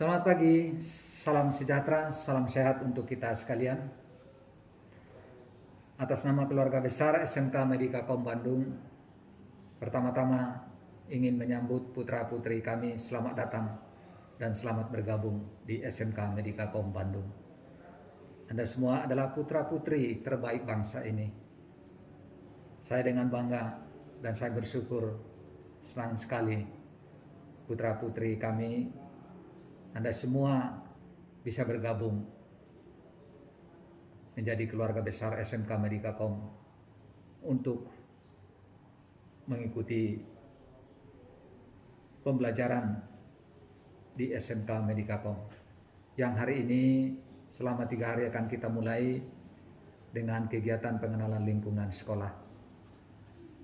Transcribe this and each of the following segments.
Selamat pagi, salam sejahtera, salam sehat untuk kita sekalian. Atas nama keluarga besar SMK Medikakom Bandung, pertama-tama ingin menyambut putra-putri kami selamat datang dan selamat bergabung di SMK Medikakom Bandung. Anda semua adalah putra-putri terbaik bangsa ini. Saya dengan bangga dan saya bersyukur senang sekali putra-putri kami, Anda semua bisa bergabung menjadi keluarga besar SMK Medikakom untuk mengikuti pembelajaran di SMK Medikakom yang hari ini selama 3 hari akan kita mulai dengan kegiatan pengenalan lingkungan sekolah.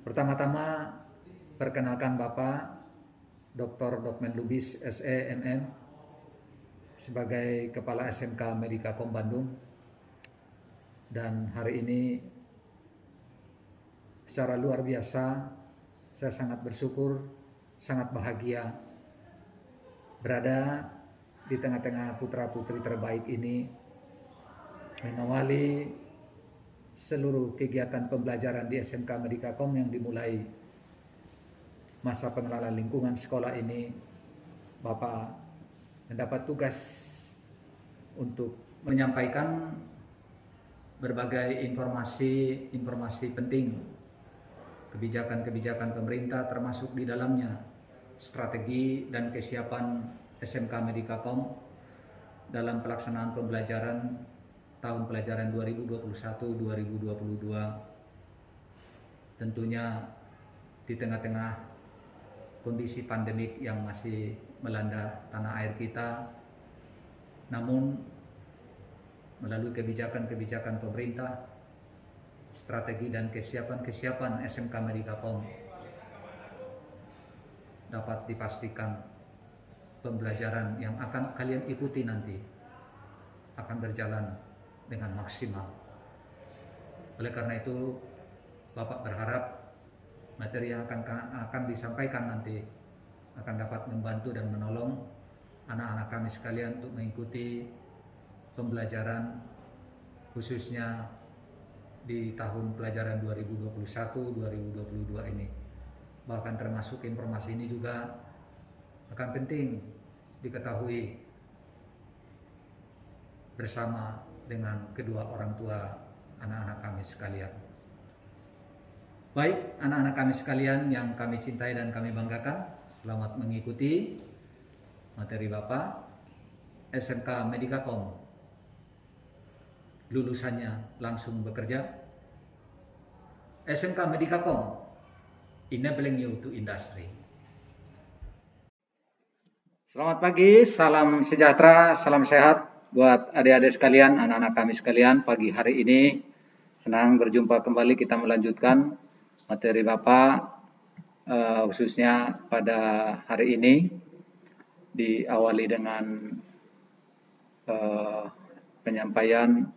Pertama-tama perkenalkan Bapak Dr. Dokmen Lubis SE MM sebagai Kepala SMK Medikakom Bandung. Dan hari ini secara luar biasa saya sangat bersyukur, sangat bahagia berada di tengah-tengah putra-putri terbaik ini mengawali seluruh kegiatan pembelajaran di SMK Medikakom yang dimulai masa pengenalan lingkungan sekolah ini. Bapak mendapat tugas untuk menyampaikan berbagai informasi penting, kebijakan-kebijakan pemerintah termasuk di dalamnya strategi dan kesiapan SMK Medikakom dalam pelaksanaan pembelajaran tahun pelajaran 2021-2022, tentunya di tengah-tengah kondisi pandemik yang masih melanda tanah air kita. Namun melalui kebijakan-kebijakan pemerintah, strategi dan kesiapan SMK Medikakom dapat dipastikan pembelajaran yang akan kalian ikuti nanti akan berjalan dengan maksimal. Oleh karena itu, Bapak berharap materi yang akan disampaikan nanti akan dapat membantu dan menolong anak-anak kami sekalian untuk mengikuti pembelajaran khususnya di tahun pelajaran 2021-2022 ini. Bahkan termasuk informasi ini juga akan penting diketahui bersama dengan kedua orang tua anak-anak kami sekalian. Baik, anak-anak kami sekalian yang kami cintai dan kami banggakan, selamat mengikuti materi Bapak. SMK Medikakom lulusannya langsung bekerja. SMK Medikakom enabling you to industry. Selamat pagi, salam sejahtera, salam sehat buat adik-adik sekalian, anak-anak kami sekalian. Pagi hari ini senang berjumpa kembali, kita melanjutkan materi Bapak khususnya pada hari ini diawali dengan penyampaian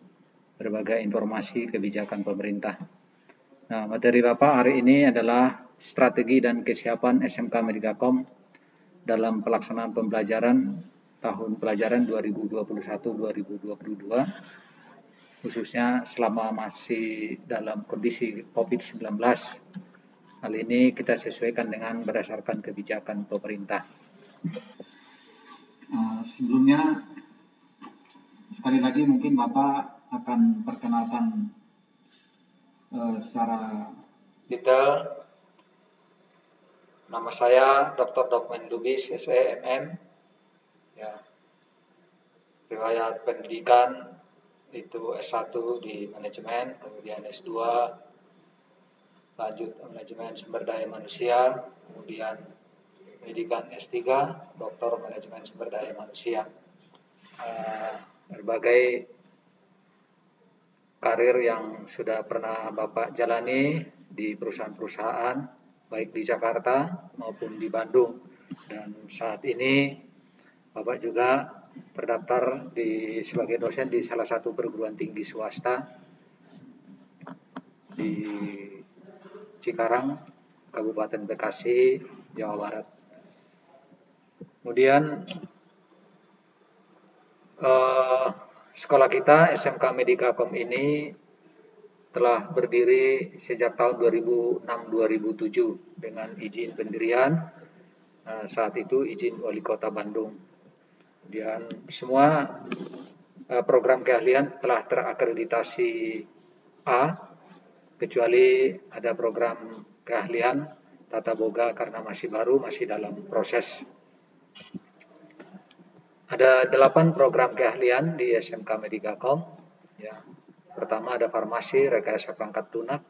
berbagai informasi kebijakan pemerintah. Nah, materi Bapak hari ini adalah strategi dan kesiapan SMK Medikakom dalam pelaksanaan pembelajaran tahun pelajaran 2021-2022, khususnya selama masih dalam kondisi COVID-19. Hal ini kita sesuaikan dengan berdasarkan kebijakan pemerintah. Sebelumnya, sekali lagi mungkin Bapak akan perkenalkan secara detail. Nama saya Dr. Dokmen Lubis SEMM. Ya. Riwayat pendidikan itu S1 di manajemen, kemudian S2 lanjut manajemen sumber daya manusia, kemudian pendidikan S3 Doktor Manajemen Sumber Daya Manusia. Berbagai karir yang sudah pernah Bapak jalani di perusahaan-perusahaan baik di Jakarta maupun di Bandung, dan saat ini Bapak juga terdaftar sebagai dosen di salah satu perguruan tinggi swasta di Cikarang, Kabupaten Bekasi, Jawa Barat. Kemudian Eh, Sekolah kita SMK Medikakom ini telah berdiri sejak tahun 2006-2007 dengan izin pendirian, saat itu izin Wali Kota Bandung. Kemudian semua program keahlian telah terakreditasi A, kecuali ada program keahlian tata boga karena masih baru, masih dalam proses. Ada 8 program keahlian di SMK Medikakom. Ya. Pertama ada farmasi, rekayasa perangkat lunak,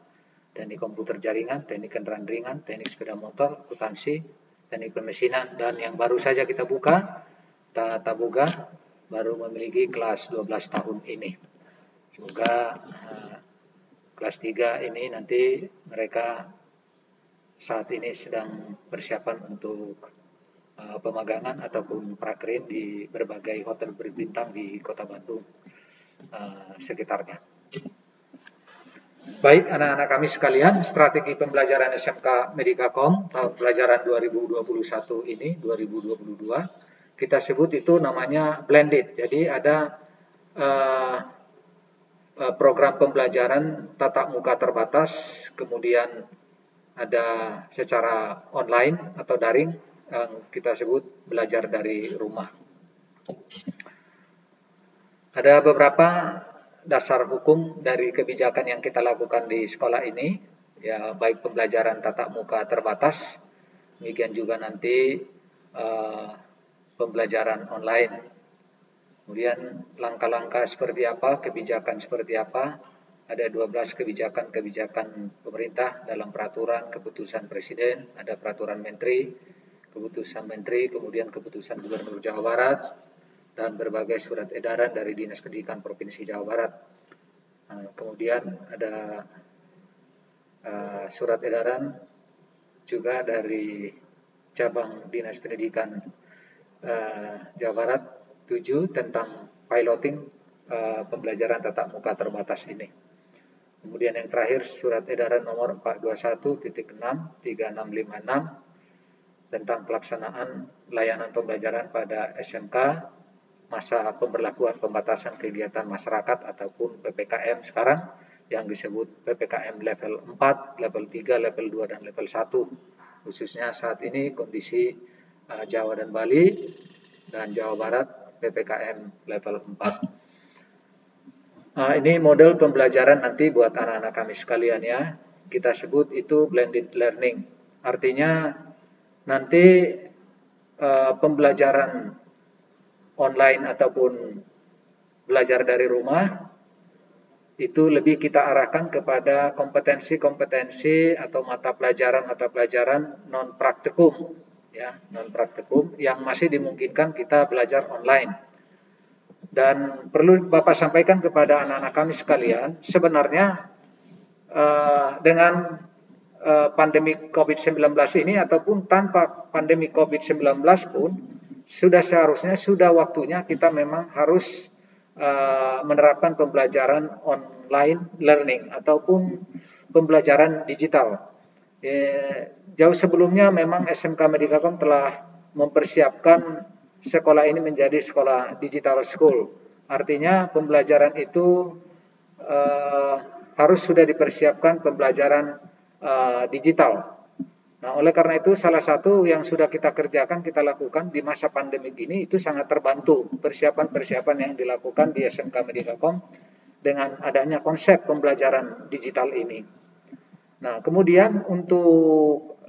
teknik komputer jaringan, teknik kendaraan ringan, teknik sepeda motor, akuntansi, teknik pemesinan, dan yang baru saja kita buka, tata boga, baru memiliki kelas 12 tahun ini. Semoga kelas 3 ini nanti mereka saat ini sedang persiapan untuk pemagangan ataupun prakerin di berbagai hotel berbintang di Kota Bandung sekitarnya. Baik anak-anak kami sekalian, strategi pembelajaran SMK Medikakom tahun pelajaran 2021 ini, 2022, kita sebut itu namanya blended. Jadi ada program pembelajaran tatap muka terbatas, kemudian ada secara online atau daring yang kita sebut belajar dari rumah. Ada beberapa dasar hukum dari kebijakan yang kita lakukan di sekolah ini, ya baik pembelajaran tatap muka terbatas, demikian juga nanti pembelajaran online. Kemudian langkah-langkah seperti apa, kebijakan seperti apa, ada 12 kebijakan-kebijakan pemerintah dalam peraturan, keputusan presiden, ada peraturan menteri, keputusan menteri, kemudian keputusan gubernur Jawa Barat, dan berbagai surat edaran dari Dinas Pendidikan Provinsi Jawa Barat. Kemudian ada surat edaran juga dari cabang Dinas Pendidikan Jawa Barat 7 tentang piloting pembelajaran tatap muka terbatas ini. Kemudian yang terakhir surat edaran nomor 421.6.3656 tentang pelaksanaan layanan pembelajaran pada SMK masa pemberlakuan pembatasan kegiatan masyarakat ataupun PPKM sekarang yang disebut PPKM level 4, level 3, level 2, dan level 1. Khususnya saat ini kondisi Jawa dan Bali dan Jawa Barat PPKM level 4. Ini model pembelajaran nanti buat anak-anak kami sekalian ya. Kita sebut itu blended learning. Artinya nanti pembelajaran online ataupun belajar dari rumah itu lebih kita arahkan kepada kompetensi-kompetensi atau mata pelajaran non praktikum ya, non praktikum yang masih dimungkinkan kita belajar online. Dan perlu Bapak sampaikan kepada anak-anak kami sekalian, sebenarnya dengan pandemi COVID-19 ini ataupun tanpa pandemi COVID-19 pun seharusnya sudah waktunya kita memang harus menerapkan pembelajaran online learning ataupun pembelajaran digital. Jauh sebelumnya memang SMK Medikakom telah mempersiapkan sekolah ini menjadi sekolah digital school. Artinya pembelajaran itu harus sudah dipersiapkan pembelajaran digital. Nah, oleh karena itu salah satu yang sudah kita kerjakan, kita lakukan di masa pandemi ini itu sangat terbantu persiapan-persiapan yang dilakukan di SMK Medikakom dengan adanya konsep pembelajaran digital ini. Nah, kemudian untuk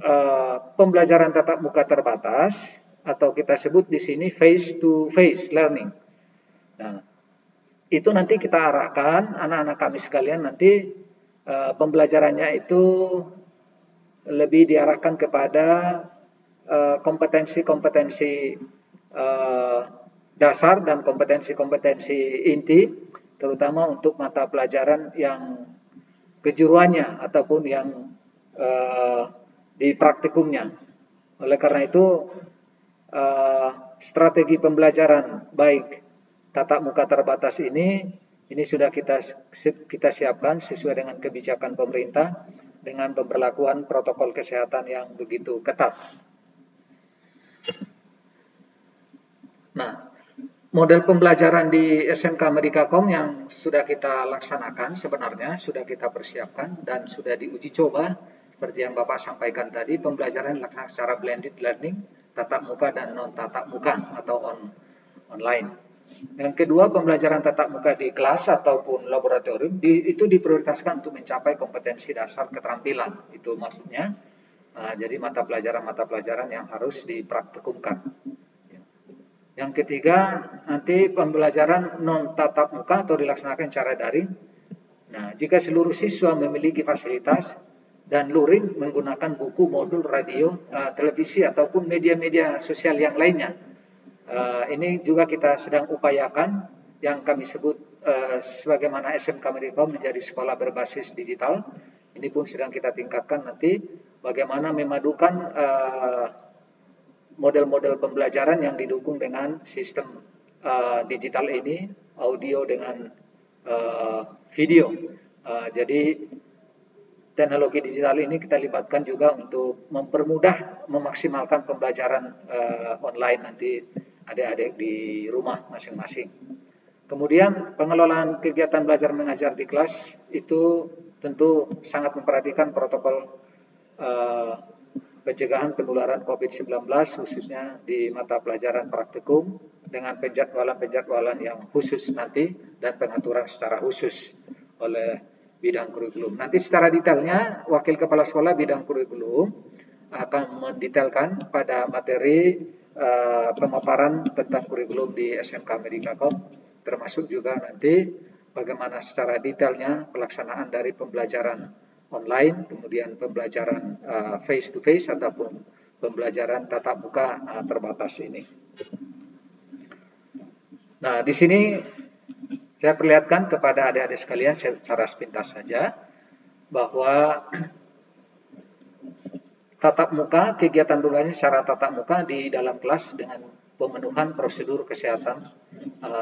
pembelajaran tatap muka terbatas atau kita sebut di sini face to face learning. Nah, itu nanti kita arahkan anak-anak kami sekalian nanti pembelajarannya itu lebih diarahkan kepada kompetensi-kompetensi dasar dan kompetensi-kompetensi inti, terutama untuk mata pelajaran yang kejuruannya ataupun yang di praktikumnya. Oleh karena itu strategi pembelajaran baik tatap muka terbatas ini sudah kita siapkan sesuai dengan kebijakan pemerintah dengan pemberlakuan protokol kesehatan yang begitu ketat. Nah, Model pembelajaran di SMK Medikakom yang sudah kita laksanakan sebenarnya, sudah kita persiapkan dan sudah diuji coba seperti yang Bapak sampaikan tadi, pembelajaran dilaksanakan secara blended learning, tatap muka dan non tatap muka atau online. Yang kedua, pembelajaran tatap muka di kelas ataupun laboratorium itu diprioritaskan untuk mencapai kompetensi dasar keterampilan. Itu maksudnya. Jadi mata pelajaran yang harus dipraktikumkan. Yang ketiga, nanti pembelajaran non tatap muka atau dilaksanakan secara daring. Nah, jika seluruh siswa memiliki fasilitas dan luring menggunakan buku, modul, radio, televisi ataupun media-media sosial yang lainnya. Ini juga kita sedang upayakan yang kami sebut sebagaimana SMK Medikakom menjadi sekolah berbasis digital. Ini pun sedang kita tingkatkan nanti bagaimana memadukan model-model pembelajaran yang didukung dengan sistem digital ini, audio dengan video. Jadi teknologi digital ini kita libatkan juga untuk mempermudah, memaksimalkan pembelajaran online nanti adik-adik di rumah masing-masing. Kemudian pengelolaan kegiatan belajar mengajar di kelas itu tentu sangat memperhatikan protokol pencegahan penularan COVID-19 khususnya di mata pelajaran praktikum dengan penjadwalan yang khusus nanti dan pengaturan secara khusus oleh bidang kurikulum. Nanti secara detailnya Wakil Kepala Sekolah bidang kurikulum akan mendetailkan pada materi pemaparan tentang kurikulum di SMK Medikakom, termasuk juga nanti bagaimana secara detailnya pelaksanaan dari pembelajaran online, kemudian pembelajaran face to face ataupun pembelajaran tatap muka terbatas ini. Nah, di sini saya perlihatkan kepada adik-adik sekalian secara sepintas saja bahwa tatap muka, kegiatan belajar secara tatap muka di dalam kelas dengan pemenuhan prosedur kesehatan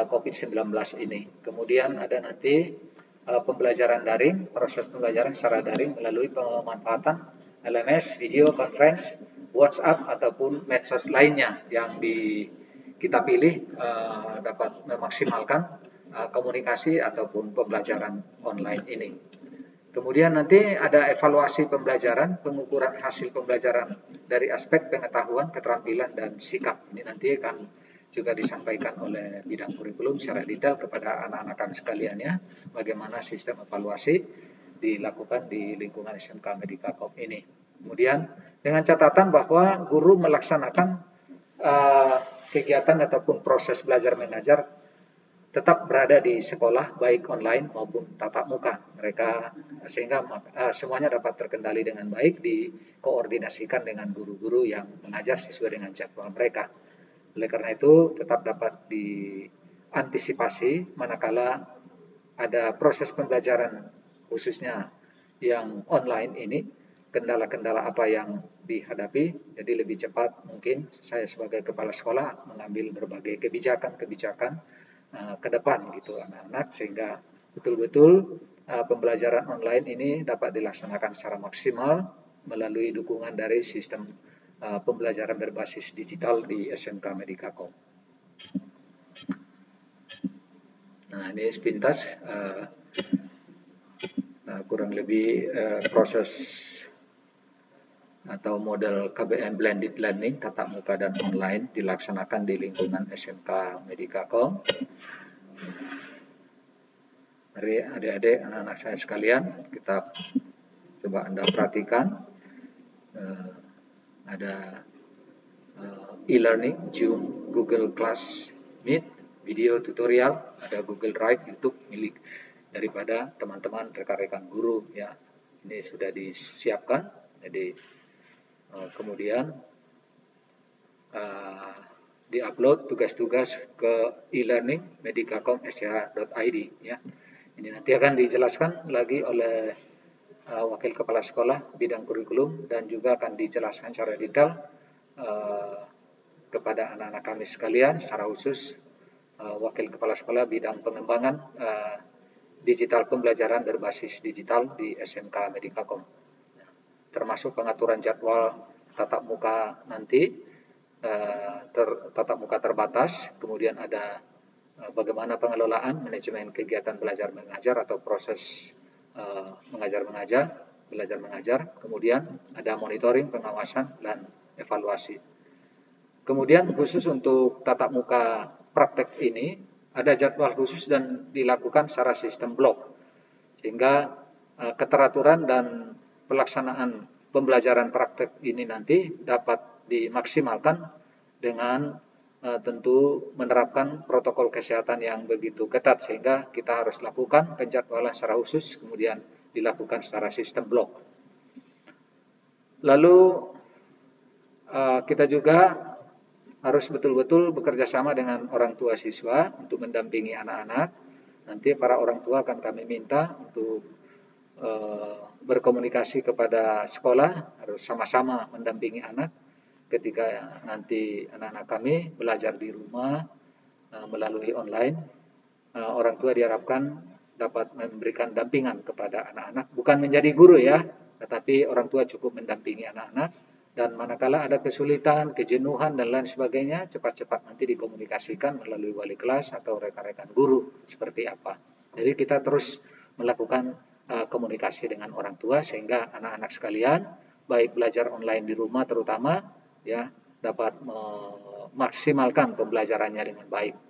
COVID-19 ini. Kemudian ada nanti pembelajaran daring, proses pembelajaran secara daring melalui pemanfaatan LMS, video conference, WhatsApp ataupun medsos lainnya yang kita pilih dapat memaksimalkan komunikasi ataupun pembelajaran online ini. Kemudian nanti ada evaluasi pembelajaran, pengukuran hasil pembelajaran dari aspek pengetahuan, keterampilan, dan sikap. Ini nanti akan juga disampaikan oleh bidang kurikulum secara detail kepada anak-anak kami sekalian ya, bagaimana sistem evaluasi dilakukan di lingkungan SMK Medikakom ini. Kemudian dengan catatan bahwa guru melaksanakan kegiatan ataupun proses belajar mengajar tetap berada di sekolah baik online maupun tatap muka mereka, sehingga semuanya dapat terkendali dengan baik, dikoordinasikan dengan guru-guru yang mengajar sesuai dengan jadwal mereka. Oleh karena itu tetap dapat diantisipasi manakala ada proses pembelajaran khususnya yang online ini, kendala-kendala apa yang dihadapi. Jadi lebih cepat mungkin saya sebagai kepala sekolah mengambil berbagai kebijakan ke depan gitu anak-anak, sehingga betul-betul pembelajaran online ini dapat dilaksanakan secara maksimal melalui dukungan dari sistem pembelajaran berbasis digital di SMK Medikakom. Nah, ini sepintas kurang lebih proses atau model KBM Blended Learning tatap muka dan online dilaksanakan di lingkungan SMK Medikakom. Mari adik-adik, anak-anak saya sekalian, kita coba Anda perhatikan ada e-learning, Zoom, Google Class Meet, video tutorial, ada Google Drive, YouTube milik daripada teman-teman rekan-rekan guru ya. Ini sudah disiapkan. Jadi kemudian diupload tugas-tugas ke e-learning medikakom.sch.id ya. Ini nanti akan dijelaskan lagi oleh Wakil Kepala Sekolah bidang kurikulum dan juga akan dijelaskan secara detail kepada anak-anak kami sekalian, secara khusus Wakil Kepala Sekolah bidang pengembangan digital pembelajaran berbasis digital di SMK Medikakom. Termasuk pengaturan jadwal tatap muka nanti, tatap muka terbatas, kemudian ada bagaimana pengelolaan manajemen kegiatan belajar mengajar atau proses belajar mengajar, kemudian ada monitoring, pengawasan, dan evaluasi. Kemudian khusus untuk tatap muka praktek ini, ada jadwal khusus dan dilakukan secara sistem blok, sehingga keteraturan dan pelaksanaan pembelajaran praktek ini nanti dapat dimaksimalkan dengan tentu menerapkan protokol kesehatan yang begitu ketat, sehingga kita harus lakukan penjadwalan secara khusus, kemudian dilakukan secara sistem blok. Lalu kita juga harus betul-betul bekerja sama dengan orang tua siswa untuk mendampingi anak-anak. Nanti para orang tua akan kami minta untuk berkomunikasi kepada sekolah, harus sama-sama mendampingi anak ketika nanti anak-anak kami belajar di rumah melalui online. Orang tua diharapkan dapat memberikan dampingan kepada anak-anak, bukan menjadi guru ya, tetapi orang tua cukup mendampingi anak-anak, dan manakala ada kesulitan, kejenuhan, dan lain sebagainya, cepat-cepat nanti dikomunikasikan melalui wali kelas atau rekan-rekan guru seperti apa. Jadi kita terus melakukan komunikasi dengan orang tua, sehingga anak-anak sekalian, baik belajar online di rumah terutama, ya, dapat memaksimalkan pembelajarannya dengan baik.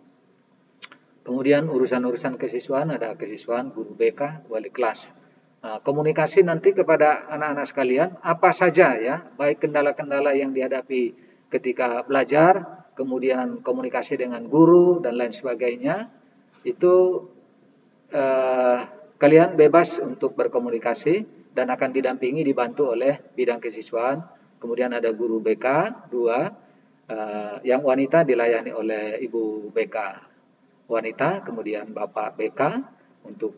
Kemudian urusan-urusan kesiswaan, ada kesiswaan, guru BK, wali kelas. Komunikasi nanti kepada anak-anak sekalian, apa saja ya, baik kendala-kendala yang dihadapi ketika belajar, kemudian komunikasi dengan guru, dan lain sebagainya, itu kalian bebas untuk berkomunikasi dan akan didampingi, dibantu oleh bidang kesiswaan. Kemudian ada guru BK 2, yang wanita dilayani oleh ibu BK wanita, kemudian bapak BK untuk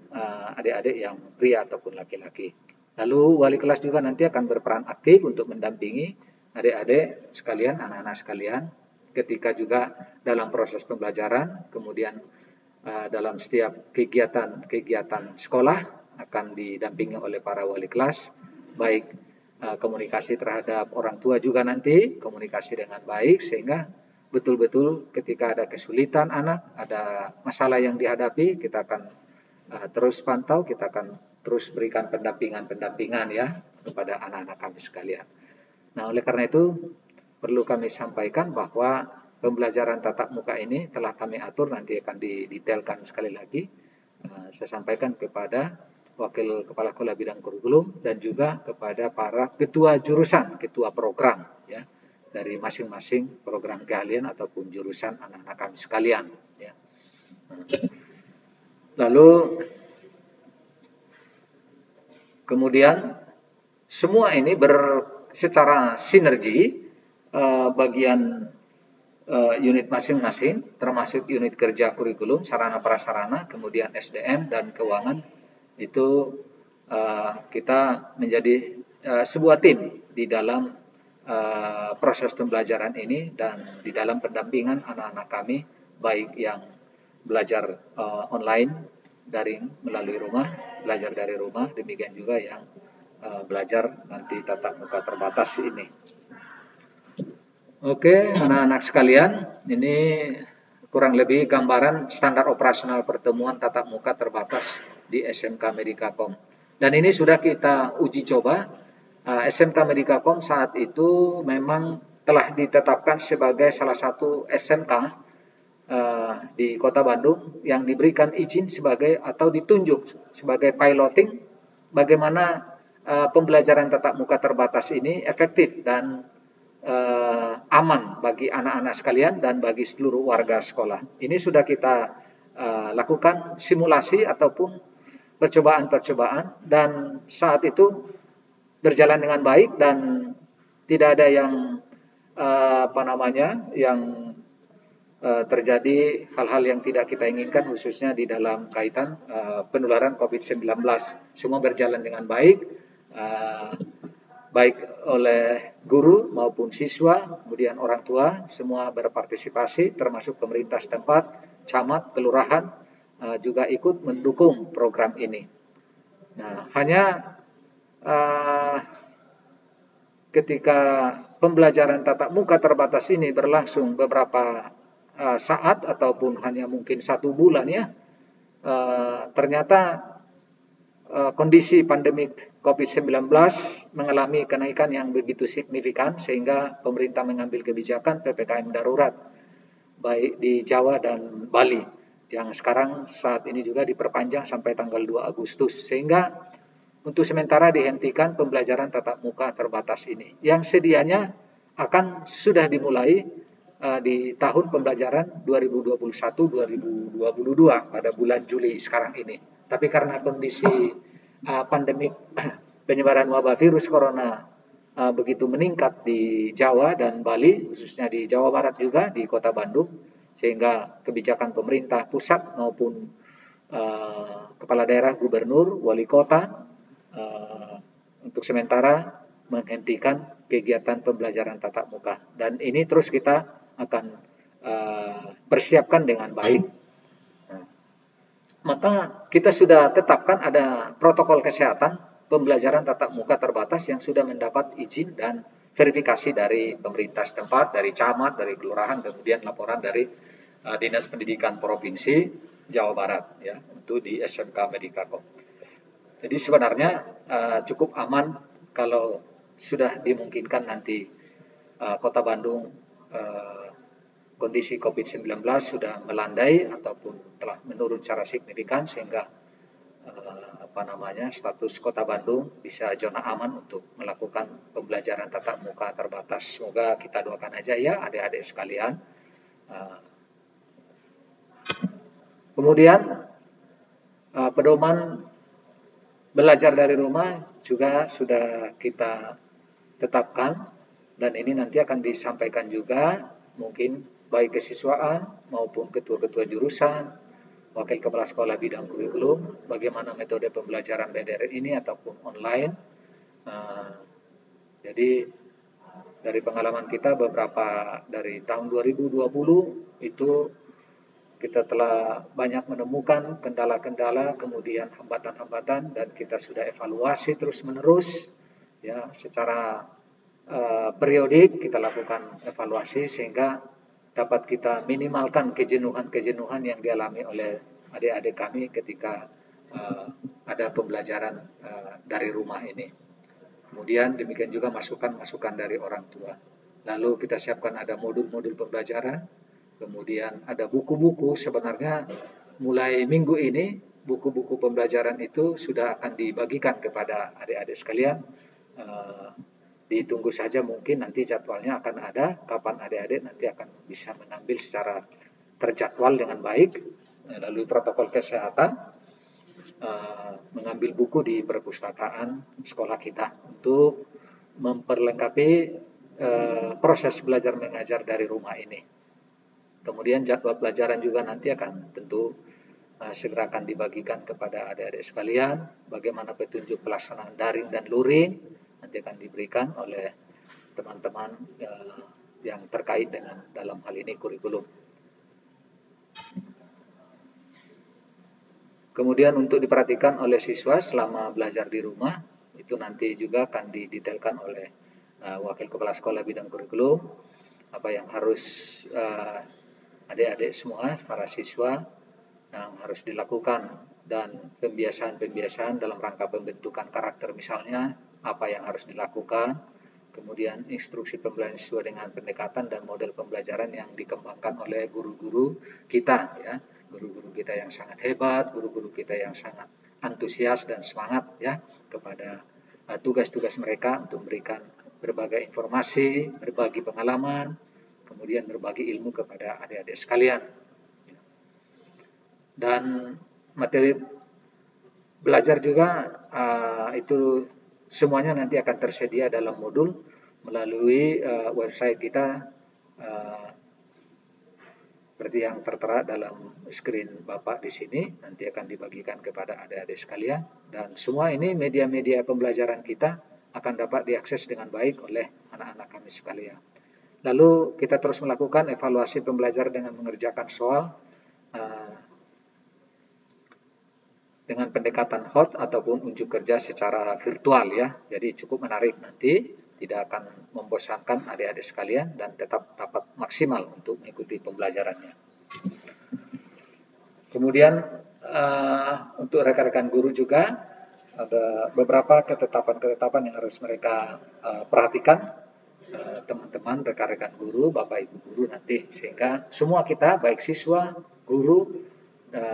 adik-adik yang pria ataupun laki-laki. Lalu wali kelas juga nanti akan berperan aktif untuk mendampingi adik-adik sekalian, anak-anak sekalian, ketika juga dalam proses pembelajaran, kemudian dalam setiap kegiatan sekolah akan didampingi oleh para wali kelas, baik komunikasi terhadap orang tua juga nanti, komunikasi dengan baik, sehingga betul-betul ketika ada kesulitan anak, ada masalah yang dihadapi, kita akan terus pantau, kita akan terus berikan pendampingan ya kepada anak-anak kami sekalian. Nah, oleh karena itu perlu kami sampaikan bahwa pembelajaran tatap muka ini telah kami atur, nanti akan didetailkan sekali lagi. Saya sampaikan kepada Wakil Kepala Sekolah Bidang Kurikulum dan juga kepada para ketua jurusan, ketua program ya, dari masing-masing program keahlian ataupun jurusan anak-anak kami sekalian ya. Lalu kemudian semua ini secara sinergi, bagian unit masing-masing, termasuk unit kerja kurikulum, sarana prasarana, kemudian SDM dan keuangan, itu kita menjadi sebuah tim di dalam proses pembelajaran ini dan di dalam pendampingan anak-anak kami, baik yang belajar online, daring melalui rumah, belajar dari rumah, demikian juga yang belajar nanti tatap muka terbatas ini. Oke, anak-anak sekalian, ini kurang lebih gambaran standar operasional pertemuan tatap muka terbatas di SMK Medikakom. Dan ini sudah kita uji coba. SMK Medikakom saat itu memang telah ditetapkan sebagai salah satu SMK di Kota Bandung yang diberikan izin sebagai atau ditunjuk sebagai piloting bagaimana pembelajaran tatap muka terbatas ini efektif dan aman bagi anak-anak sekalian dan bagi seluruh warga sekolah. Ini sudah kita lakukan simulasi ataupun percobaan-percobaan, dan saat itu berjalan dengan baik dan tidak ada yang terjadi hal-hal yang tidak kita inginkan, khususnya di dalam kaitan penularan COVID-19. Semua berjalan dengan baik, baik oleh guru maupun siswa, kemudian orang tua, semua berpartisipasi, termasuk pemerintah setempat, camat, kelurahan, juga ikut mendukung program ini. Nah, hanya ketika pembelajaran tatap muka terbatas ini berlangsung beberapa saat ataupun hanya mungkin 1 bulan ya, ternyata kondisi pandemik COVID-19 mengalami kenaikan yang begitu signifikan sehingga pemerintah mengambil kebijakan PPKM darurat baik di Jawa dan Bali yang sekarang saat ini juga diperpanjang sampai tanggal 2 Agustus sehingga untuk sementara dihentikan pembelajaran tatap muka terbatas ini yang sedianya akan sudah dimulai di tahun pembelajaran 2021-2022 pada bulan Juli sekarang ini. Tapi karena kondisi pandemik penyebaran wabah virus corona begitu meningkat di Jawa dan Bali, khususnya di Jawa Barat juga, di Kota Bandung, sehingga kebijakan pemerintah pusat maupun kepala daerah, gubernur, wali kota untuk sementara menghentikan kegiatan pembelajaran tatap muka. Dan ini terus kita akan persiapkan dengan baik. Maka kita sudah tetapkan ada protokol kesehatan pembelajaran tatap muka terbatas yang sudah mendapat izin dan verifikasi dari pemerintah setempat, dari camat, dari kelurahan, kemudian laporan dari Dinas Pendidikan Provinsi Jawa Barat ya untuk di SMK Medikakom. Jadi sebenarnya cukup aman kalau sudah dimungkinkan nanti Kota Bandung kondisi COVID-19 sudah melandai ataupun telah menurun secara signifikan sehingga status Kota Bandung bisa zona aman untuk melakukan pembelajaran tatap muka terbatas. Semoga kita doakan aja ya adik-adik sekalian. Kemudian pedoman belajar dari rumah juga sudah kita tetapkan dan ini nanti akan disampaikan juga mungkin baik kesiswaan maupun ketua-ketua jurusan, wakil kepala sekolah bidang kurikulum, bagaimana metode pembelajaran BDR ini ataupun online. Jadi dari pengalaman kita beberapa dari tahun 2020 itu kita telah banyak menemukan kendala-kendala, kemudian hambatan-hambatan dan kita sudah evaluasi terus-menerus ya secara periodik kita lakukan evaluasi sehingga dapat kita minimalkan kejenuhan-kejenuhan yang dialami oleh adik-adik kami ketika ada pembelajaran dari rumah ini. Kemudian demikian juga masukan-masukan dari orang tua. Lalu kita siapkan ada modul-modul pembelajaran, kemudian ada buku-buku. Sebenarnya mulai minggu ini buku-buku pembelajaran itu sudah akan dibagikan kepada adik-adik sekalian. Ditunggu saja mungkin nanti jadwalnya akan ada, kapan adik-adik nanti akan bisa mengambil secara terjadwal dengan baik, lalu protokol kesehatan, mengambil buku di perpustakaan sekolah kita untuk memperlengkapi proses belajar mengajar dari rumah ini. Kemudian jadwal pelajaran juga nanti akan tentu segera akan dibagikan kepada adik-adik sekalian, bagaimana petunjuk pelaksanaan daring dan luring, nanti akan diberikan oleh teman-teman yang terkait dengan dalam hal ini kurikulum. Kemudian untuk diperhatikan oleh siswa selama belajar di rumah, itu nanti juga akan didetailkan oleh wakil kepala sekolah bidang kurikulum, apa yang harus adik-adik semua, para siswa yang harus dilakukan dan pembiasaan-pembiasaan dalam rangka pembentukan karakter misalnya, apa yang harus dilakukan, kemudian instruksi pembelajaran sesuai dengan pendekatan dan model pembelajaran yang dikembangkan oleh guru-guru kita ya, guru-guru kita yang sangat hebat, guru-guru kita yang sangat antusias dan semangat ya kepada tugas-tugas mereka untuk memberikan berbagai informasi, berbagi pengalaman, kemudian berbagi ilmu kepada adik-adik sekalian. Dan materi belajar juga itu semuanya nanti akan tersedia dalam modul melalui website kita seperti yang tertera dalam screen Bapak di sini, nanti akan dibagikan kepada adik-adik sekalian dan semua ini media-media pembelajaran kita akan dapat diakses dengan baik oleh anak-anak kami sekalian. Lalu kita terus melakukan evaluasi pembelajaran dengan mengerjakan soal dengan pendekatan hot ataupun unjuk kerja secara virtual ya. Jadi cukup menarik nanti tidak akan membosankan adik-adik sekalian dan tetap dapat maksimal untuk mengikuti pembelajarannya. Kemudian untuk rekan-rekan guru juga ada beberapa ketetapan-ketetapan yang harus mereka perhatikan, teman-teman, rekan-rekan guru, Bapak Ibu guru nanti, sehingga semua kita, baik siswa, guru,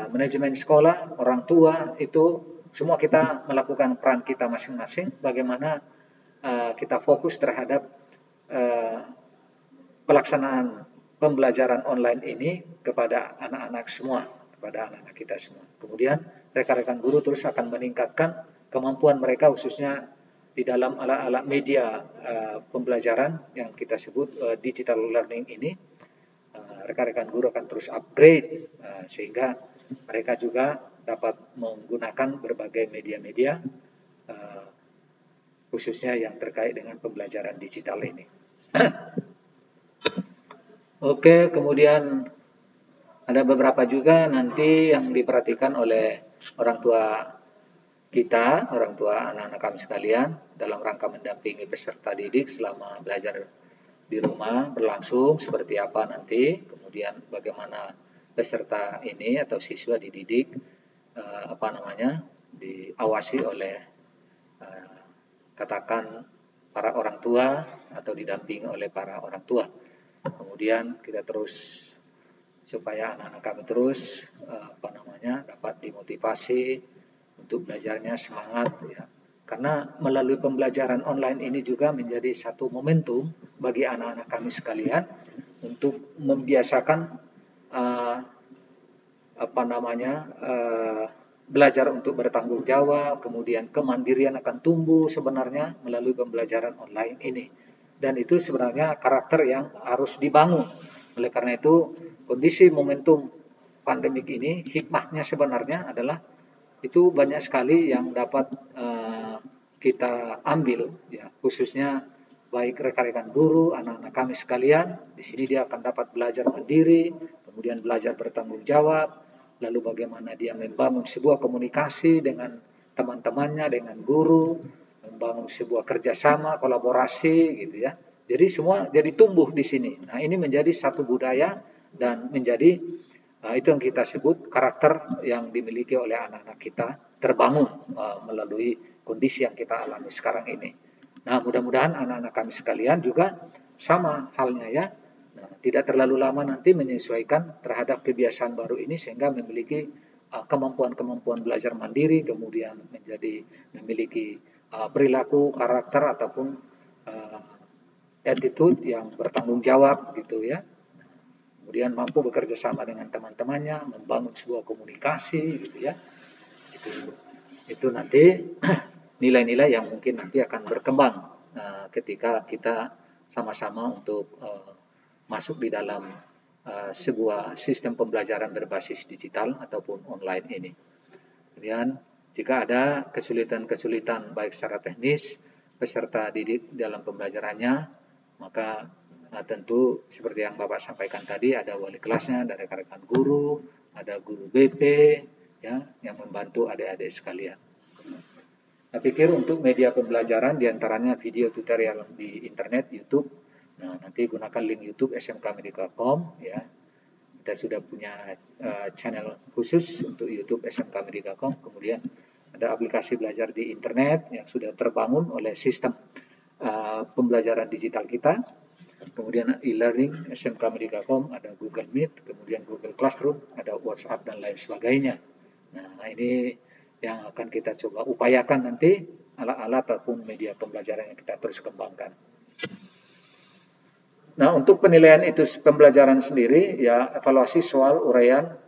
manajemen sekolah, orang tua, itu semua kita melakukan peran kita masing-masing, bagaimana kita fokus terhadap pelaksanaan pembelajaran online ini kepada anak-anak semua, kepada anak-anak kita semua. Kemudian rekan-rekan guru terus akan meningkatkan kemampuan mereka khususnya di dalam alat-alat media pembelajaran yang kita sebut digital learning ini. Rekan-rekan guru akan terus upgrade sehingga mereka juga dapat menggunakan berbagai media-media khususnya yang terkait dengan pembelajaran digital ini. Oke, kemudian ada beberapa juga nanti yang diperhatikan oleh orang tua kita, orang tua anak-anak kami sekalian, dalam rangka mendampingi peserta didik selama belajar di rumah berlangsung seperti apa nanti, kemudian bagaimana peserta ini atau siswa dididik, diawasi oleh katakan para orang tua atau didampingi oleh para orang tua. Kemudian kita terus supaya anak-anak kami terus dapat dimotivasi untuk belajarnya semangat ya. Karena melalui pembelajaran online ini juga menjadi satu momentum bagi anak-anak kami sekalian untuk membiasakan belajar untuk bertanggung jawab, kemudian kemandirian akan tumbuh sebenarnya melalui pembelajaran online ini. Dan itu sebenarnya karakter yang harus dibangun. Oleh karena itu, kondisi momentum pandemik ini, hikmahnya sebenarnya adalah itu banyak sekali yang dapat kita ambil, ya, khususnya baik rekan-rekan guru, anak-anak kami sekalian. Di sini dia akan dapat belajar mandiri, kemudian belajar bertanggung jawab, lalu bagaimana dia membangun sebuah komunikasi dengan teman-temannya, dengan guru, membangun sebuah kerjasama, kolaborasi, gitu ya. Jadi semua jadi tumbuh di sini. Nah, ini menjadi satu budaya dan menjadi itu yang kita sebut karakter yang dimiliki oleh anak-anak kita terbangun melalui kondisi yang kita alami sekarang ini. Nah, mudah-mudahan anak-anak kami sekalian juga sama halnya ya. Nah, tidak terlalu lama nanti menyesuaikan terhadap kebiasaan baru ini sehingga memiliki kemampuan-kemampuan belajar mandiri, kemudian memiliki perilaku, karakter ataupun attitude yang bertanggung jawab gitu ya. Kemudian mampu bekerja sama dengan teman-temannya, membangun sebuah komunikasi gitu ya. Itu nanti nilai-nilai yang mungkin nanti akan berkembang ketika kita sama-sama untuk masuk di dalam sebuah sistem pembelajaran berbasis digital ataupun online ini. Kemudian jika ada kesulitan-kesulitan baik secara teknis peserta didik dalam pembelajarannya, maka tentu seperti yang Bapak sampaikan tadi, ada wali kelasnya, ada rekan-rekan guru, ada guru BP ya yang membantu adik-adik sekalian. Saya pikir untuk media pembelajaran diantaranya video tutorial di internet, YouTube. Nah, nanti gunakan link YouTube SMK Medika.com ya. Kita sudah punya channel khusus untuk YouTube SMK Medika.com. Kemudian ada aplikasi belajar di internet yang sudah terbangun oleh sistem pembelajaran digital kita. Kemudian e-learning SMK Medika.com, ada Google Meet, kemudian Google Classroom, ada WhatsApp dan lain sebagainya. Nah, ini yang akan kita coba upayakan nanti alat-alat ataupun media pembelajaran yang kita terus kembangkan. Nah, untuk penilaian itu pembelajaran sendiri, ya evaluasi soal uraian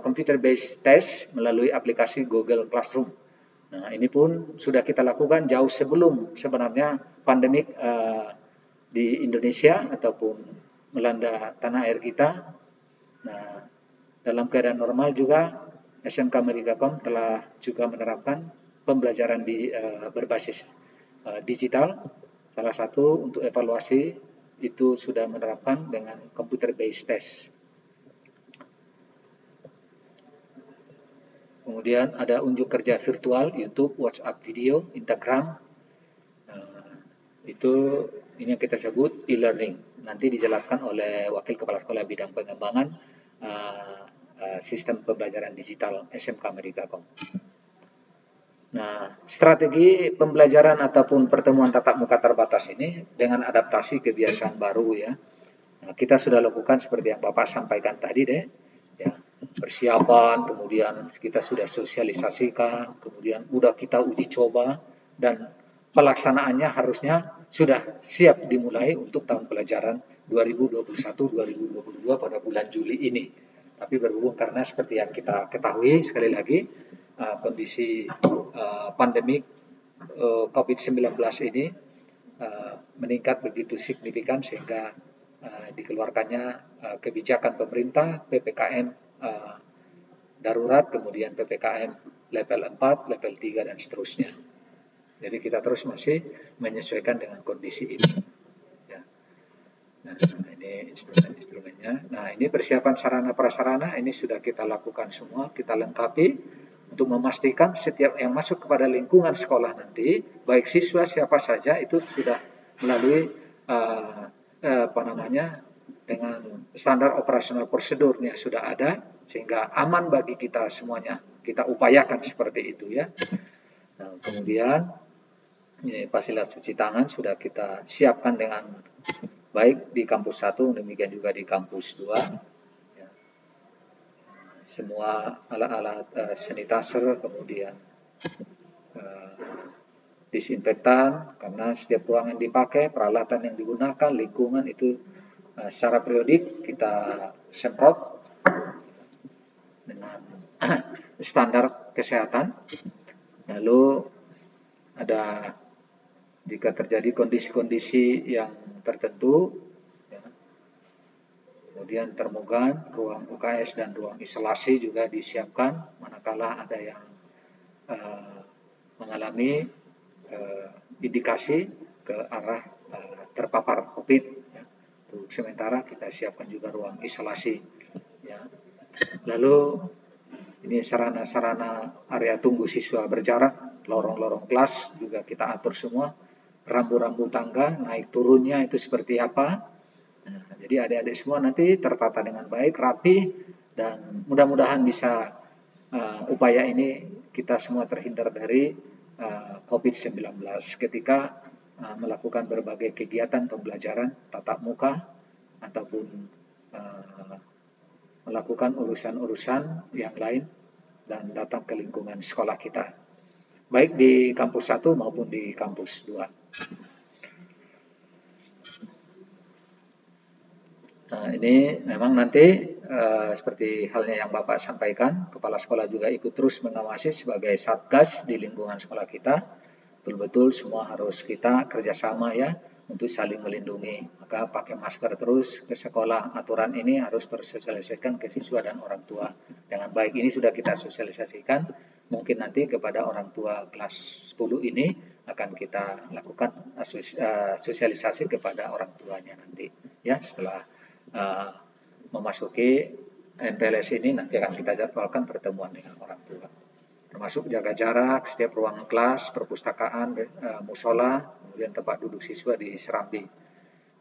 computer based test melalui aplikasi Google Classroom. Nah, ini pun sudah kita lakukan jauh sebelum sebenarnya pandemik di Indonesia ataupun melanda tanah air kita. Nah, dalam keadaan normal juga SMK Medika.com telah juga menerapkan pembelajaran berbasis digital. Salah satu untuk evaluasi itu sudah menerapkan dengan computer based test. Kemudian ada unjuk kerja virtual, YouTube, WhatsApp video, Instagram. Itu ini yang kita sebut e-learning. Nanti dijelaskan oleh Wakil Kepala Sekolah Bidang Pengembangan Sistem Pembelajaran Digital SMK Medikakom. Nah, strategi pembelajaran ataupun pertemuan tatap muka terbatas ini dengan adaptasi kebiasaan baru ya. Nah, kita sudah lakukan seperti yang Bapak sampaikan tadi deh, ya, persiapan, kemudian kita sudah sosialisasikan, kemudian udah kita uji coba dan pelaksanaannya harusnya sudah siap dimulai untuk tahun pelajaran 2021-2022 pada bulan Juli ini. Tapi berhubung karena seperti yang kita ketahui sekali lagi kondisi pandemi COVID-19 ini meningkat begitu signifikan sehingga dikeluarkannya kebijakan pemerintah PPKM darurat, kemudian PPKM level 4, level 3 dan seterusnya. Jadi kita terus masih menyesuaikan dengan kondisi ini. Ya. Nah, ini instrumen-instrumennya. Nah, ini persiapan sarana prasarana ini sudah kita lakukan semua, kita lengkapi untuk memastikan setiap yang masuk kepada lingkungan sekolah nanti, baik siswa siapa saja itu sudah melalui dengan standar operasional prosedurnya sudah ada, sehingga aman bagi kita semuanya. Kita upayakan seperti itu ya. Nah, kemudian ini fasilitas cuci tangan sudah kita siapkan dengan baik di kampus 1, demikian juga di kampus 2. Ya. Semua alat-alat sanitizer, kemudian disinfektan, karena setiap ruangan dipakai, peralatan yang digunakan, lingkungan itu secara periodik kita semprot dengan standar kesehatan. Lalu ada jika terjadi kondisi-kondisi yang tertentu, ya, kemudian termogan, ruang UKS dan ruang isolasi juga disiapkan manakala ada yang mengalami indikasi ke arah terpapar COVID. Ya. Untuk sementara kita siapkan juga ruang isolasi. Ya. Lalu ini sarana-sarana area tunggu siswa berjarak, lorong-lorong kelas juga kita atur semua. Rambu-rambu tangga, naik turunnya itu seperti apa. Nah, jadi adik-adik semua nanti tertata dengan baik, rapi, dan mudah-mudahan bisa upaya ini kita semua terhindar dari COVID-19 ketika melakukan berbagai kegiatan pembelajaran tatap muka ataupun melakukan urusan-urusan yang lain dan datang ke lingkungan sekolah kita, baik di kampus 1 maupun di kampus 2. Nah, ini memang nanti seperti halnya yang Bapak sampaikan, kepala sekolah juga ikut terus mengawasi sebagai satgas di lingkungan sekolah kita. Betul-betul semua harus kita kerjasama ya untuk saling melindungi. Maka pakai masker terus ke sekolah. Aturan ini harus tersosialisasikan ke siswa dan orang tua dengan baik. Ini sudah kita sosialisasikan. Mungkin nanti kepada orang tua kelas 10 ini akan kita lakukan sosialisasi kepada orang tuanya nanti. Ya, setelah memasuki MPLS ini nanti akan kita jadwalkan pertemuan dengan orang tua, termasuk jaga jarak setiap ruangan kelas, perpustakaan, musola, kemudian tempat duduk siswa di serambi,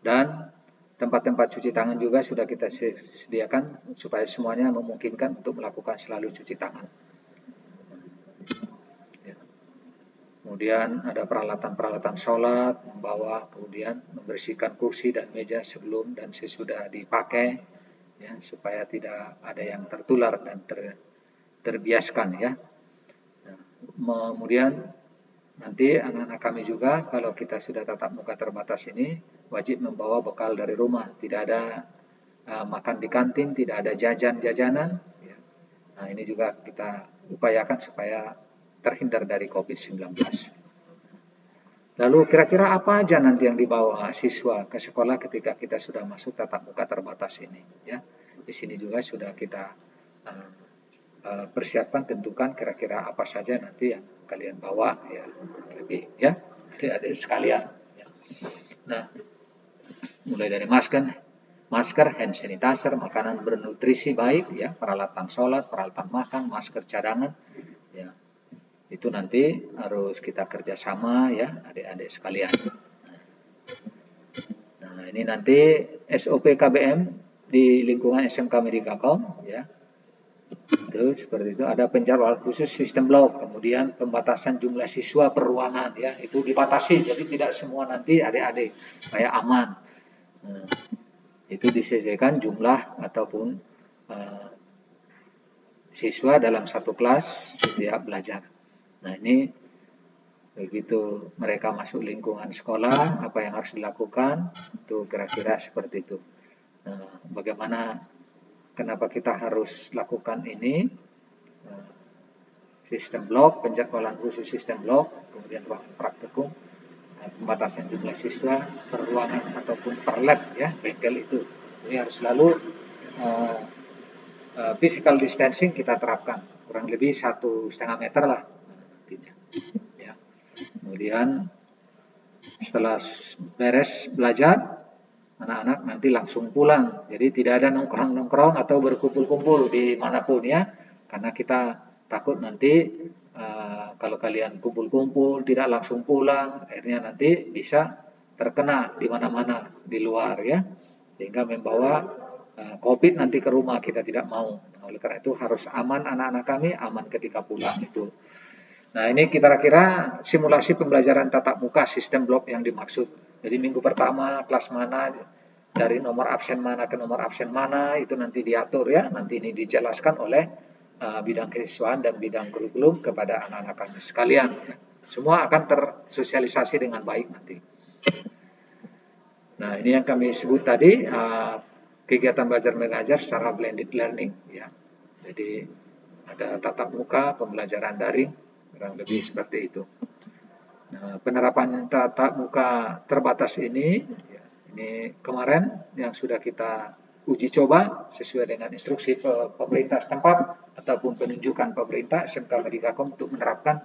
dan tempat-tempat cuci tangan juga sudah kita sediakan supaya semuanya memungkinkan untuk melakukan selalu cuci tangan. Kemudian ada peralatan-peralatan sholat, membawa, kemudian membersihkan kursi dan meja sebelum dan sesudah dipakai, ya, supaya tidak ada yang tertular dan terbiaskan ya. Nah, kemudian nanti anak-anak kami juga kalau kita sudah tatap muka terbatas ini wajib membawa bekal dari rumah, tidak ada makan di kantin, tidak ada jajan-jajanan. Ya. Nah, ini juga kita upayakan supaya terhindar dari COVID-19. Lalu kira-kira apa aja nanti yang dibawa siswa ke sekolah ketika kita sudah masuk tatap muka terbatas ini? Ya, di sini juga sudah kita persiapkan, tentukan kira-kira apa saja nanti yang kalian bawa ya, lebih ya, adik-adik sekalian. Ya. Nah, mulai dari masker, hand sanitizer, makanan bernutrisi baik, ya, peralatan sholat, peralatan makan, masker cadangan, ya. Itu nanti harus kita kerjasama ya adik-adik sekalian. Ini nanti SOP KBM di lingkungan SMK Medikakom ya. Itu seperti itu, ada penjadwalan khusus sistem blok, kemudian pembatasan jumlah siswa per ruangan ya, itu dibatasi jadi tidak semua nanti adik-adik supaya aman. Nah, itu disesuaikan jumlah ataupun siswa dalam satu kelas setiap belajar. Nah, ini begitu mereka masuk lingkungan sekolah, apa yang harus dilakukan, itu kira-kira seperti itu. Nah, bagaimana, kenapa kita harus lakukan ini? Sistem blok, penjadwalan khusus sistem blok, kemudian ruangan praktikum, pembatasan jumlah siswa per ruangan ataupun per lab ya, bengkel itu. Ini harus selalu physical distancing kita terapkan, kurang lebih 1,5 meter lah ya. Kemudian setelah beres belajar, anak-anak nanti langsung pulang, jadi tidak ada nongkrong-nongkrong atau berkumpul-kumpul di manapun ya, karena kita takut nanti kalau kalian kumpul-kumpul tidak langsung pulang, akhirnya nanti bisa terkena di mana-mana di luar ya, sehingga membawa COVID nanti ke rumah, kita tidak mau. Oleh karena itu harus aman, anak-anak kami aman ketika pulang itu. Nah, ini kira-kira simulasi pembelajaran tatap muka sistem blok yang dimaksud. Jadi minggu pertama kelas mana, dari nomor absen mana ke nomor absen mana, itu nanti diatur ya. Nanti ini dijelaskan oleh bidang kesiswaan dan bidang kurikulum kepada anak-anak kami sekalian. Ya. Semua akan tersosialisasi dengan baik nanti. Nah, ini yang kami sebut tadi kegiatan belajar mengajar secara blended learning ya. Jadi ada tatap muka, pembelajaran daring, kurang lebih seperti itu. Nah, penerapan tatap muka terbatas ini kemarin yang sudah kita uji coba sesuai dengan instruksi pemerintah setempat ataupun penunjukan pemerintah SMK Medikakom untuk menerapkan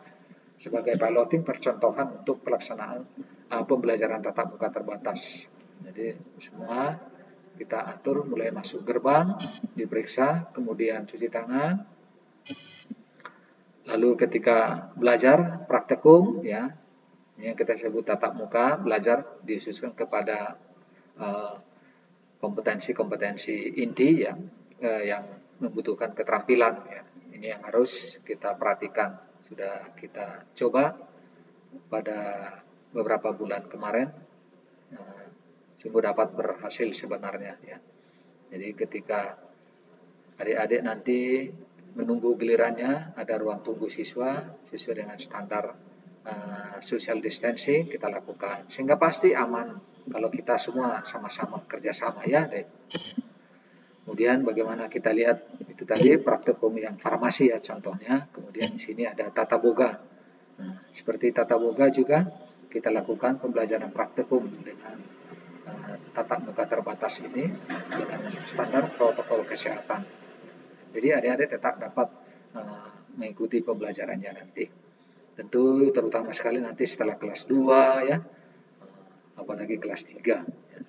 sebagai piloting percontohan untuk pelaksanaan pembelajaran tatap muka terbatas. Jadi semua kita atur mulai masuk gerbang, diperiksa, kemudian cuci tangan, lalu ketika belajar praktikum ya, ini yang kita sebut tatap muka, belajar dikhususkan kepada kompetensi-kompetensi inti ya, yang membutuhkan keterampilan ya. Ini yang harus kita perhatikan. Sudah kita coba pada beberapa bulan kemarin, sungguh dapat berhasil sebenarnya ya. Jadi ketika adik-adik nanti menunggu gilirannya, ada ruang tunggu siswa sesuai dengan standar social distancing kita lakukan, sehingga pasti aman kalau kita semua sama-sama kerjasama ya deh. Kemudian bagaimana kita lihat itu tadi praktikum yang farmasi ya contohnya, kemudian di sini ada tata boga. Nah, seperti tata boga juga kita lakukan pembelajaran praktikum dengan tatap muka terbatas ini dengan standar protokol kesehatan. Jadi adik-adik tetap dapat mengikuti pembelajarannya nanti. Tentu terutama sekali nanti setelah kelas 2 ya, apalagi kelas 3. Ya.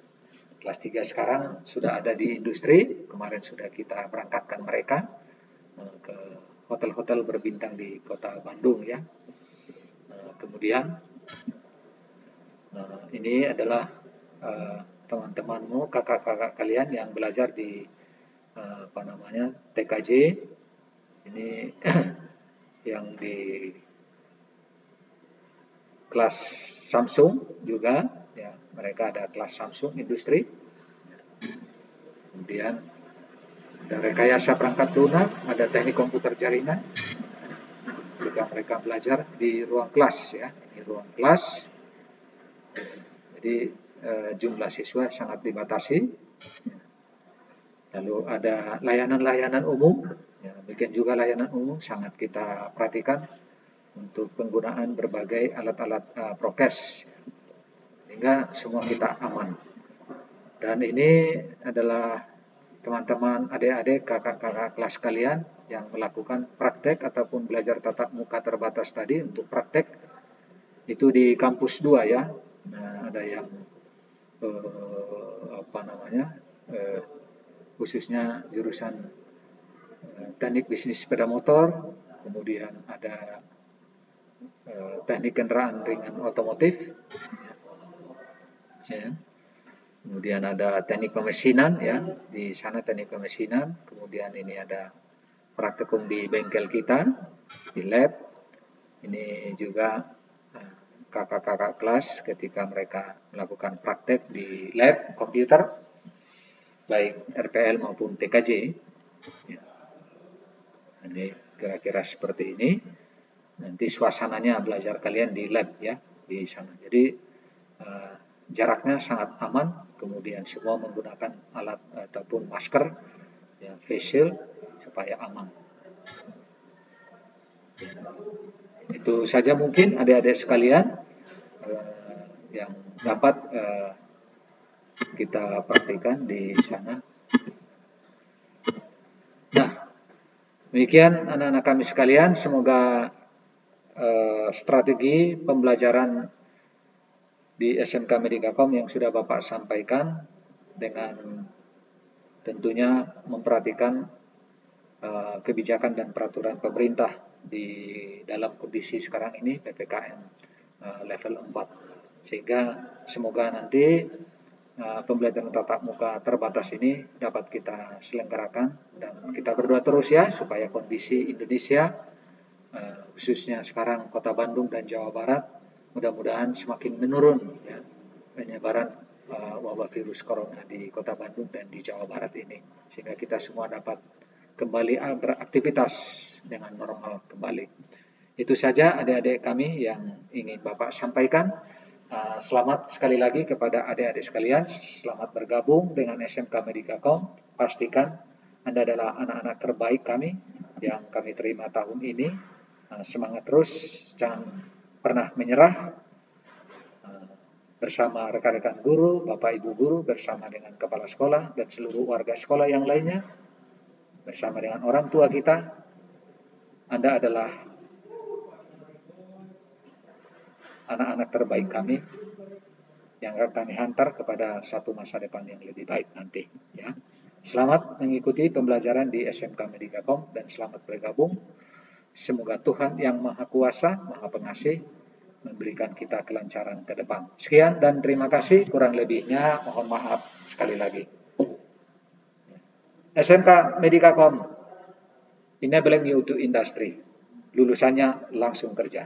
Kelas 3 sekarang sudah ada di industri, kemarin sudah kita berangkatkan mereka ke hotel-hotel berbintang di kota Bandung ya. Kemudian ini adalah teman-temanmu, kakak-kakak kalian yang belajar di TKJ, ini yang di kelas Samsung juga ya, mereka ada kelas Samsung industri. Kemudian ada rekayasa perangkat lunak, ada teknik komputer jaringan, juga mereka belajar di ruang kelas ya, ini ruang kelas. Jadi jumlah siswa sangat dibatasi. Lalu ada layanan-layanan umum, ya, demikian juga layanan umum sangat kita perhatikan untuk penggunaan berbagai alat-alat prokes, sehingga semua kita aman. Dan ini adalah teman-teman, adik-adik, kakak-kakak kelas kalian yang melakukan praktek ataupun belajar tatap muka terbatas tadi. Untuk praktek itu di kampus 2 ya. Nah, ada yang khususnya jurusan teknik bisnis sepeda motor, kemudian ada teknik kendaraan ringan otomotif ya. Kemudian ada teknik pemesinan ya, di sana teknik pemesinan. Kemudian ini ada praktikum di bengkel kita, di lab. Ini juga kakak-kakak kelas ketika mereka melakukan praktek di lab komputer, baik RPL maupun TKJ. Ya. Ini kira-kira seperti ini. Nanti suasananya belajar kalian di lab ya, di sana. Jadi jaraknya sangat aman. Kemudian semua menggunakan alat ataupun masker, ya, face shield supaya aman. Itu saja mungkin adik-adik sekalian yang dapat kita praktikkan di sana. Nah, demikian anak-anak kami sekalian, semoga strategi pembelajaran di SMK Medikakom yang sudah Bapak sampaikan dengan tentunya memperhatikan kebijakan dan peraturan pemerintah di dalam kondisi sekarang ini PPKM level 4. Sehingga semoga nanti pembelajaran tatap muka terbatas ini dapat kita selenggarakan, dan kita berdoa terus ya supaya kondisi Indonesia khususnya sekarang Kota Bandung dan Jawa Barat mudah-mudahan semakin menurun ya penyebaran wabah virus corona di Kota Bandung dan di Jawa Barat ini, sehingga kita semua dapat kembali beraktivitas dengan normal kembali. Itu saja adik-adik kami yang ingin Bapak sampaikan. Selamat sekali lagi kepada adik-adik sekalian, selamat bergabung dengan SMK Medikakom. Pastikan Anda adalah anak-anak terbaik kami yang kami terima tahun ini. Semangat terus, jangan pernah menyerah. Bersama rekan-rekan guru, Bapak Ibu guru, bersama dengan kepala sekolah dan seluruh warga sekolah yang lainnya, bersama dengan orang tua kita, Anda adalah anak-anak terbaik kami yang akan kami hantar kepada satu masa depan yang lebih baik nanti. Ya. Selamat mengikuti pembelajaran di SMK Medikakom dan selamat bergabung. Semoga Tuhan yang Maha Kuasa, Maha Pengasih memberikan kita kelancaran ke depan. Sekian dan terima kasih, kurang lebihnya mohon maaf sekali lagi. SMK Medikakom, enabling you to industry. Lulusannya langsung kerja.